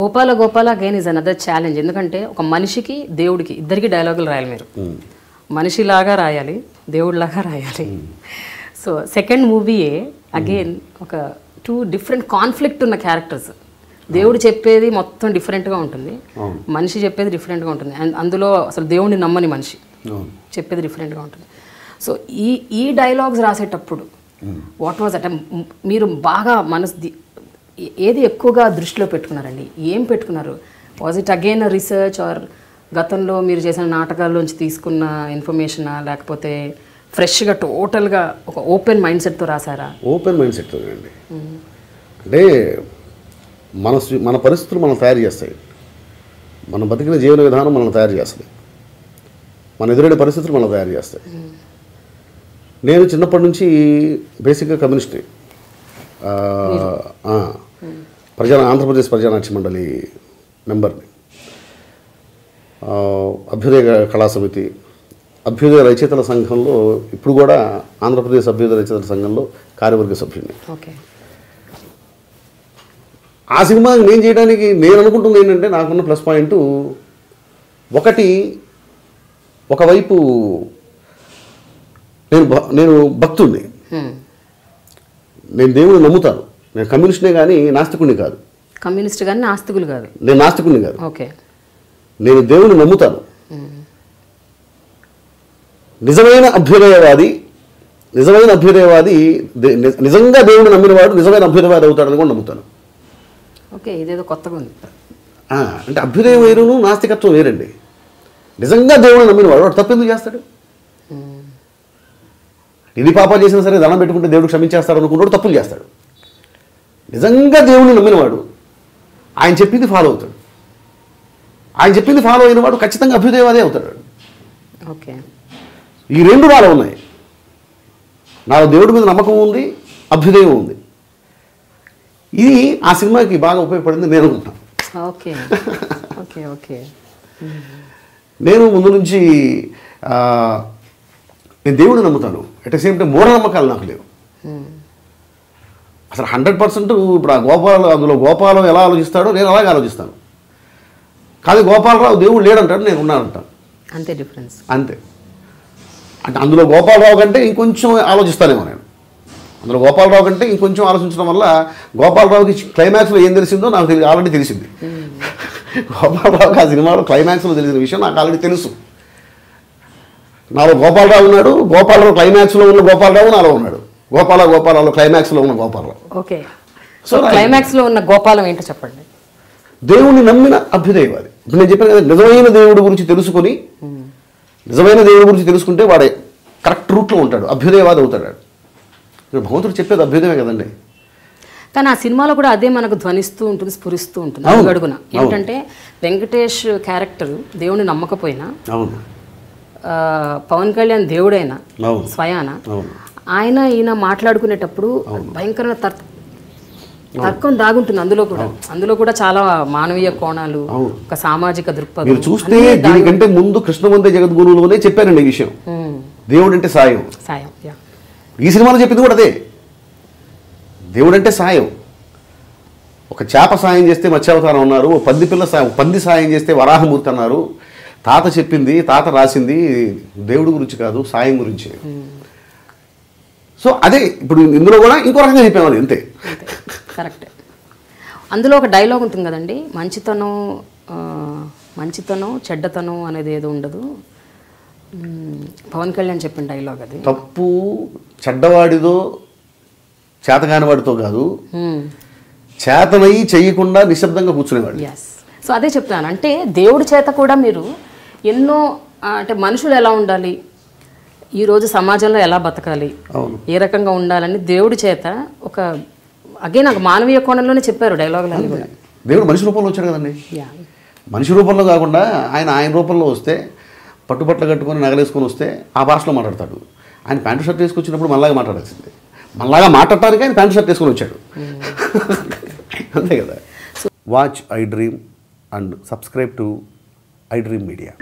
Gopala Gopala again is another challenge. ఎందుకంటే ఒక మనిషికి దేవుడికి ఇద్దరికి డైలాగులు రాయాలి మీరు. మనిషిలాగా రాయాలి, దేవుడిలాగా రాయాలి. సో సెకండ్ మూవీయే అగైన్ ఒక 2 డిఫరెంట్ కాన్ఫ్లిక్ట్ ఉన్న క్యారెక్టర్స్. దేవుడు చెప్పేది మొత్తం డిఫరెంట్గా ఉంటుంది, మనిషి చెప్పేది డిఫరెంట్గా ఉంటుంది. అండ్ అందులో అసలు దేవుడిని నమ్మని మనిషి చెప్పేది డిఫరెంట్గా ఉంటుంది. సో ఈ డైలాగ్స్ రాసేటప్పుడు వాట్ వాజ్ అంటే మీరు బాగా ఏది ఎక్కువగా దృష్టిలో పెట్టుకున్నారండి? ఏం పెట్టుకున్నారు? Was it again research or గతంలో మీరు చేసిన నాటకాల్లోంచి తీసుకున్న ఇన్ఫర్మేషనా, లేకపోతే ఫ్రెష్గా టోటల్గా ఒక ఓపెన్ మైండ్ సెట్తో రాసారా? ఓపెన్ మైండ్ సెట్తో అండి. అంటే మన పరిస్థితులు మనం తయారు చేస్తాయి, మనం బతికిన జీవన విధానం మనం తయారు చేస్తుంది, మన ఎదురైన పరిస్థితులు మనం తయారు చేస్తాయి. నేను చిన్నప్పటి నుంచి బేసిక్గా కమ్యూనిస్ట్ని, ఆంధ్రప్రదేశ్ ప్రజానాట్య మండలి మెంబర్ని, అభ్యుదయ కళా సమితి, అభ్యుదయ రచయితల సంఘంలో, ఇప్పుడు కూడా ఆంధ్రప్రదేశ్ అభ్యుదయ రచయితల సంఘంలో కార్యవర్గ సభ్యుడిని. ఆ సినిమా నేను చేయడానికి నేను అనుకుంటుంది ఏంటంటే, నాకున్న ప్లస్ పాయింట్ ఒకటి, ఒకవైపు నేను భక్తుడిని, నేను దేవుడిని నమ్ముతాను. నేను కమ్యూనిస్ట్నే కానీ నాస్తికుడిని కాదు. కమ్యూనిస్ట్ కానీ నాస్తికులు కాదు. నేను నాస్తికుడిని కాదు. ఓకే, నేను దేవుడిని నమ్ముతాను. నిజమైన అభ్యుదయవాది నిజంగా దేవుడిని నమ్మినవాడు నిజమైన అభ్యుదయవాది అవుతాడని కూడా నమ్ముతాను. ఓకే, ఇదేదో కొత్తగా ఉంది. అంటే అభ్యుదయం వేరును నాస్తికత్వం వేరండి. నిజంగా దేవుడిని నమ్మినవాడు వాడు తప్పు ఎందుకు చేస్తాడు? ఎన్ని పాపాలు చేసినా సరే దండం పెట్టుకుంటే దేవుడు క్షమించేస్తాడు అనుకున్నాడు, తప్పులు చేస్తాడు. నిజంగా దేవుడిని నమ్మినవాడు ఆయన చెప్పింది ఫాలో అవుతాడు. ఆయన చెప్పింది ఫాలో అయినవాడు ఖచ్చితంగా అభ్యుదయవాదే అవుతాడు. ఓకే, ఈ రెండు నాలో ఉన్నాయి. నాకు దేవుడి మీద నమ్మకం ఉంది, అభ్యుదయం ఉంది. ఇది ఆ సినిమాకి బాగా ఉపయోగపడింది నేను అనుకుంటాను. ఓకే ఓకే ఓకే నేను ముందు నుంచి నేను దేవుడిని నమ్ముతాను. అట్ ద సేమ్ టైం మూఢనమ్మకాలు నాకు లేవు అసలు 100%. ఇప్పుడు అందులో గోపాలం ఎలా ఆలోచిస్తాడో నేను అలాగే ఆలోచిస్తాను. కానీ గోపాలరావు దేవుడు లేడంటాడు, నేను ఉన్నానంటాను. అంతే డిఫరెన్స్. అంతే. అంటే అందులో గోపాలరావు కంటే ఇంకొంచెం ఆలోచిస్తానేమో నేను. అందులో గోపాలరావు కంటే ఇంకొంచెం ఆలోచించడం వల్ల గోపాలరావుకి క్లైమాక్స్లో ఏం తెలిసిందో నాకు ఆల్రెడీ తెలిసింది. గోపాలరావుకి ఆ సినిమాలో క్లైమాక్స్లో తెలిసిన విషయం నాకు ఆల్రెడీ తెలుసు. నాలో గోపాలరావు ఉన్నాడు, గోపాలరావు క్లైమాక్స్లో ఉన్న గోపాలరావు నాలో ఉన్నాడు, గోపాలరావు క్లైమాక్స్లో ఉన్న గోపాలరావు. ఓకే, సో క్లైమాక్స్లో ఉన్న గోపాలం ఏంటో చెప్పండి. దేవుణ్ణి నమ్మిన అభ్యుదయవాది. ఇప్పుడు నేను చెప్పాను కదా, నిజమైన దేవుడి గురించి తెలుసుకొని, నిజమైన దేవుడి గురించి తెలుసుకుంటే వాడే కరెక్ట్ రూట్లో ఉంటాడు, అభ్యుదయవాది అవుతాడు. భగవంతుడు చెప్పేది అభ్యుదయమే కదండి. కానీ ఆ సినిమాలో కూడా అదే మనకు ధ్వనిస్తూ ఉంటుంది, స్ఫురిస్తూ ఉంటుంది అడుగున. ఏంటంటే వెంకటేష్ క్యారెక్టర్ దేవుని నమ్మకపోయినా, పవన్ కళ్యాణ్ దేవుడైనా స్వయాన ఈయన మాట్లాడుకునేటప్పుడు భయంకరమైన తర్కం దాగుంటుంది అందులో కూడా చాలా మానవీయ కోణాలు, ఒక సామాజిక దృక్పథం. చూస్తే దీనికంటే ముందు కృష్ణవందే జగద్గురువులోనే చెప్పారండి ఈ విషయం. దేవుడు అంటే సాయం. ఈ సినిమాలో చెప్పింది కూడా అదే. దేవుడు అంటే సాయం. ఒక చేప సాయం చేస్తే మత్స్యావతారం అన్నారు, పంది సాయం చేస్తే వరాహమూర్తి అన్నారు. తాత చెప్పింది, తాత రాసింది దేవుడి గురించి కాదు, సాయం గురించి. సో అదే ఇప్పుడు ఇందులో కూడా ఇంకో రకంగా చెప్పేవాళ్ళు. అంతే, కరెక్ట్. అందులో ఒక డైలాగ్ ఉంటుంది కదండి, మంచితనం చెడ్డతనం అనేది ఏదో ఉండదు. పవన్ కళ్యాణ్ చెప్పిన డైలాగ్ అది. తప్పు చెడ్డవాడిదో చేతగానివాడితో కాదు, చేతనయ్యి చెయ్యకుండా నిశ్శబ్దంగా కూర్చునేవాడు. సో అదే చెప్తాను. అంటే దేవుడి చేత కూడా మీరు ఎన్నో, అంటే మనుషులు ఎలా ఉండాలి, ఈరోజు సమాజంలో ఎలా బతకాలి, ఏ రకంగా ఉండాలని దేవుడి చేత ఒక నాకు మానవీయ కోణంలోనే చెప్పారు డైలాగులు. కూడా దేవుడు మనిషి రూపంలో వచ్చాడు కదండి. మనిషి రూపంలో కాకుండా ఆయన రూపంలో వస్తే, పట్టుబట్టలు కట్టుకొని నగలేసుకొని వస్తే ఆ భాషలో మాట్లాడతాడు. ఆయన ప్యాంటు షర్ట్ వేసుకొచ్చినప్పుడు మనలాగా మాట్లాడాల్సిందే. మనలాగా మాట్లాడటానికి ఆయన ప్యాంటు షర్ట్ వేసుకొని వచ్చాడు. అంతే కదా. Watch I dream and subscribe to I dream media.